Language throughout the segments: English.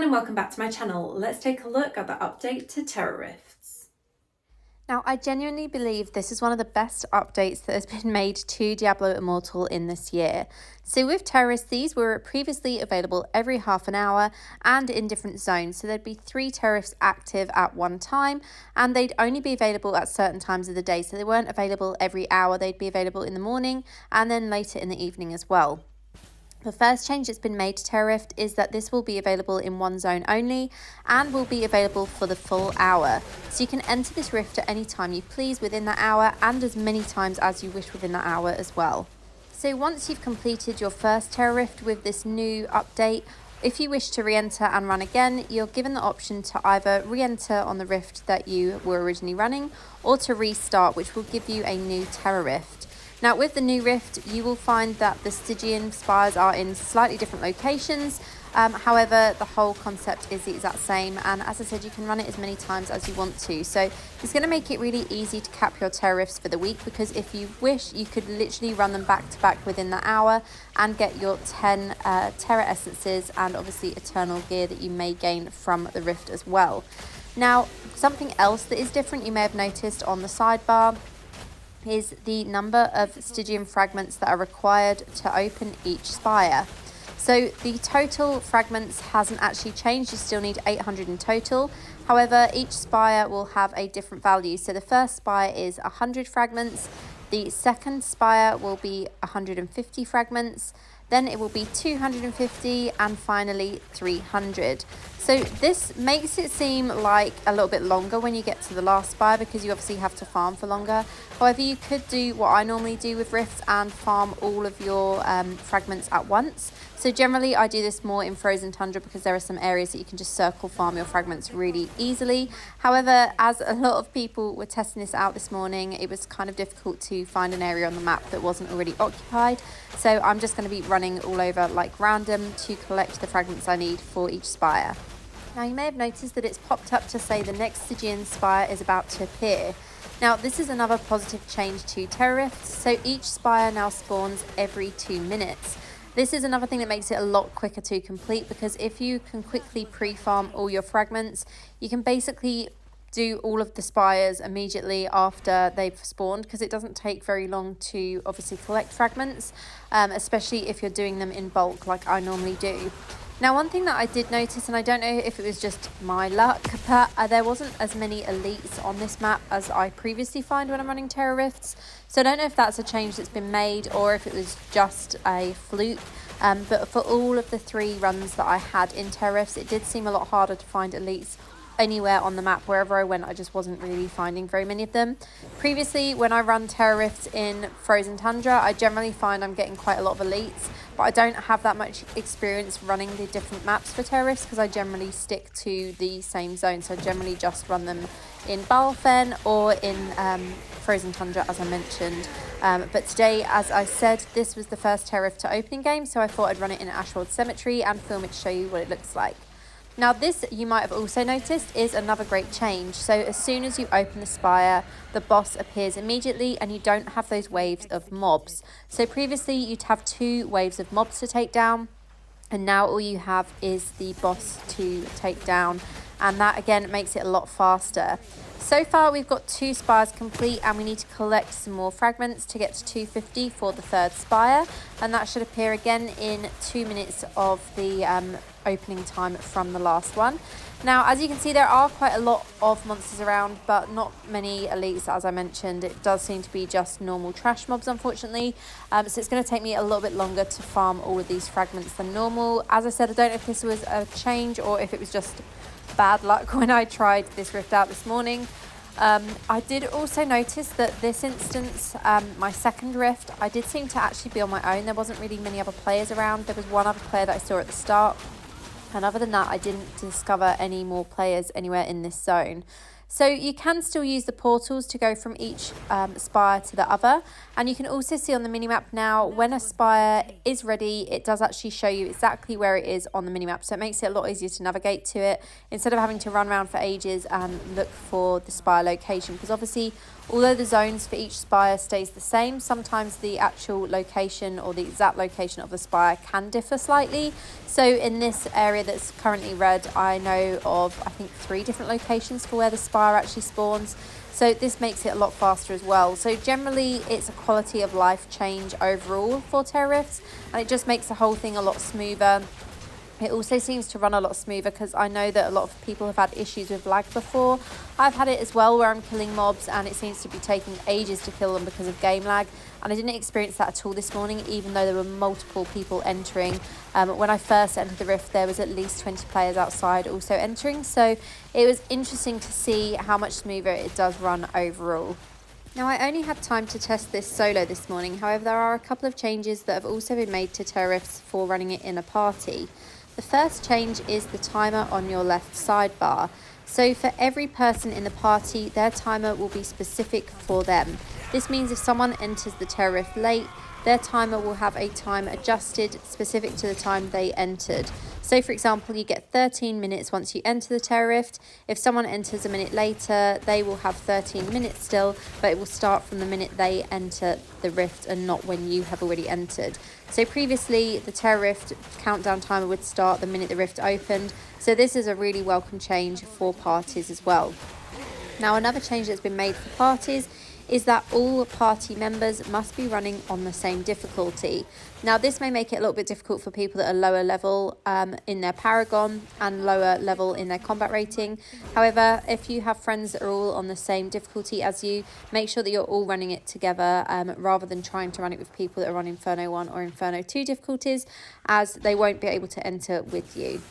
everyone and welcome back to my channel. Let's take a look at the update to Terra Rifts. Now, I genuinely believe this is one of the best updates that has been made to Diablo Immortal in this year. So with terrorists, these were previously available every half an hour and in different zones. So there'd be 3 terrorists active at one time, and they'd only be available at certain times of the day. So they weren't available every hour. They'd be available in the morning and then later in the evening as well. The first change that's been made to Terra Rift is that this will be available in one zone only and will be available for the full hour. So you can enter this rift at any time you please within that hour and as many times as you wish within that hour as well. So once you've completed your first Terra Rift with this new update, if you wish to re-enter and run again, you're given the option to either re-enter on the rift that you were originally running or to restart, which will give you a new Terra Rift. Now with the new rift, you will find that the Stygian spires are in slightly different locations. However, the whole concept is the exact same, and as I said, you can run it as many times as you want to. So it's going to make it really easy to cap your Terra Rifts for the week, because if you wish, you could literally run them back to back within that hour and get your 10 Terra Essences and obviously Eternal Gear that you may gain from the rift as well. Now, something else that is different you may have noticed on the sidebar is the number of Stygian fragments that are required to open each spire. So the total fragments hasn't actually changed, you still need 800 in total. However, each spire will have a different value. So the first spire is 100 fragments, the second spire will be 150 fragments, then it will be 250, and finally 300. So this makes it seem like a little bit longer when you get to the last spire, because you obviously have to farm for longer. However, you could do what I normally do with rifts and farm all of your fragments at once. So generally I do this more in Frozen Tundra, because there are some areas that you can just circle farm your fragments really easily. However, as a lot of people were testing this out this morning, it was kind of difficult to find an area on the map that wasn't already occupied. So I'm just going to be running all over like random to collect the fragments I need for each spire. Now you may have noticed that it's popped up to say the next Stygian spire is about to appear. Now this is another positive change to Terra Rifts, so each spire now spawns every 2 minutes. This is another thing that makes it a lot quicker to complete, because if you can quickly pre-farm all your fragments, you can basically do all of the spires immediately after they've spawned, because it doesn't take very long to obviously collect fragments, especially if you're doing them in bulk like I normally do. Now, one thing that I did notice, and I don't know if it was just my luck, but there wasn't as many elites on this map as I previously find when I'm running Terra Rifts. So I don't know if that's a change that's been made or if it was just a fluke. But for all of the 3 runs that I had in Terra Rifts, it did seem a lot harder to find elites anywhere on the map. Wherever I went, I just wasn't really finding very many of them. Previously, when I run Terra Rifts in Frozen Tundra, I generally find I'm getting quite a lot of elites, but I don't have that much experience running the different maps for Terra Rifts, because I generally stick to the same zone. So I generally just run them in Balfen or in Frozen Tundra, as I mentioned. But today, as I said, this was the first Terra Rift to opening game, so I thought I'd run it in Ashwold Cemetery and film it to show you what it looks like. Now this, you might have also noticed, is another great change. So as soon as you open the spire, the boss appears immediately and you don't have those waves of mobs. So previously you'd have 2 waves of mobs to take down, and now all you have is the boss to take down, and that again makes it a lot faster. So far we've got 2 spires complete, and we need to collect some more fragments to get to 250 for the 3rd spire, and that should appear again in 2 minutes of the opening time from the last one. Now, as you can see, there are quite a lot of monsters around, but not many elites, as I mentioned. It does seem to be just normal trash mobs, unfortunately. So it's going to take me a little bit longer to farm all of these fragments than normal. As I said, I don't know if this was a change or if it was just bad luck when I tried this rift out this morning. I did also notice that this instance, my second rift, I did seem to actually be on my own. There wasn't really many other players around. There was one other player that I saw at the start, and other than that I didn't discover any more players anywhere in this zone. So you can still use the portals to go from each spire to the other. And you can also see on the minimap now, when a spire is ready, it does actually show you exactly where it is on the minimap. So it makes it a lot easier to navigate to it, instead of having to run around for ages and look for the spire location. Because obviously Although the zones for each spire stays the same, sometimes the actual location or the exact location of the spire can differ slightly. So in this area that's currently red, I know of, I think, 3 different locations for where the spire actually spawns. So this makes it a lot faster as well. So generally it's a quality of life change overall for Terra Rifts, and it just makes the whole thing a lot smoother. It also seems to run a lot smoother because I know that a lot of people have had issues with lag before. I've had it as well, where I'm killing mobs and it seems to be taking ages to kill them because of game lag. And I didn't experience that at all this morning, even though there were multiple people entering. When I first entered the Rift, there was at least 20 players outside also entering. So it was interesting to see how much smoother it does run overall. Now, I only had time to test this solo this morning. However, there are a couple of changes that have also been made to Terra Rifts for running it in a party. The first change is the timer on your left sidebar. So for every person in the party, their timer will be specific for them. This means if someone enters the Terra Rift late, their timer will have a time adjusted specific to the time they entered. So for example, you get 13 minutes once you enter the Terra Rift. If someone enters a minute later, they will have 13 minutes still, but it will start from the minute they enter the Rift and not when you have already entered. So previously, the Terra Rift countdown timer would start the minute the Rift opened. So this is a really welcome change for parties as well. Now, another change that's been made for parties is that all party members must be running on the same difficulty. Now, this may make it a little bit difficult for people that are lower level in their Paragon and lower level in their combat rating. However, if you have friends that are all on the same difficulty as you, make sure that you're all running it together rather than trying to run it with people that are on Inferno 1 or Inferno 2 difficulties, as they won't be able to enter with you.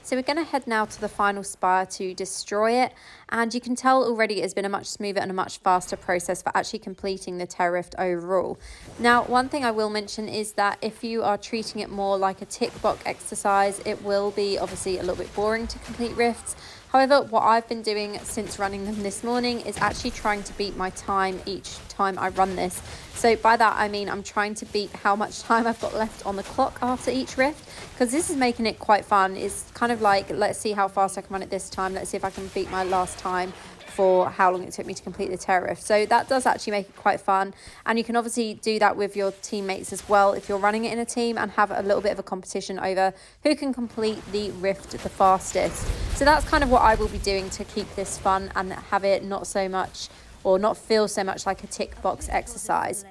So we're going to head now to the final spire to destroy it, and you can tell already it has been a much smoother and a much faster process for actually completing the Terra Rift overall. Now, one thing I will mention is that if you are treating it more like a tick box exercise, it will be obviously a little bit boring to complete rifts. However, what I've been doing since running them this morning is actually trying to beat my time each time I run this. So by that, I mean I'm trying to beat how much time I've got left on the clock after each rift, because this is making it quite fun. It's kind of like, let's see how fast I can run it this time. Let's see if I can beat my last time for how long it took me to complete the Terra Rift. So that does actually make it quite fun. And you can obviously do that with your teammates as well if you're running it in a team, and have a little bit of a competition over who can complete the Rift the fastest. So that's kind of what I will be doing to keep this fun and have it not so much, or not feel so much like a tick box exercise.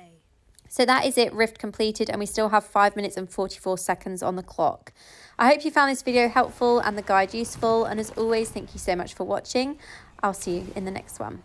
So that is it, Rift completed, and we still have 5 minutes and 44 seconds on the clock. I hope you found this video helpful and the guide useful, and as always, thank you so much for watching. I'll see you in the next one.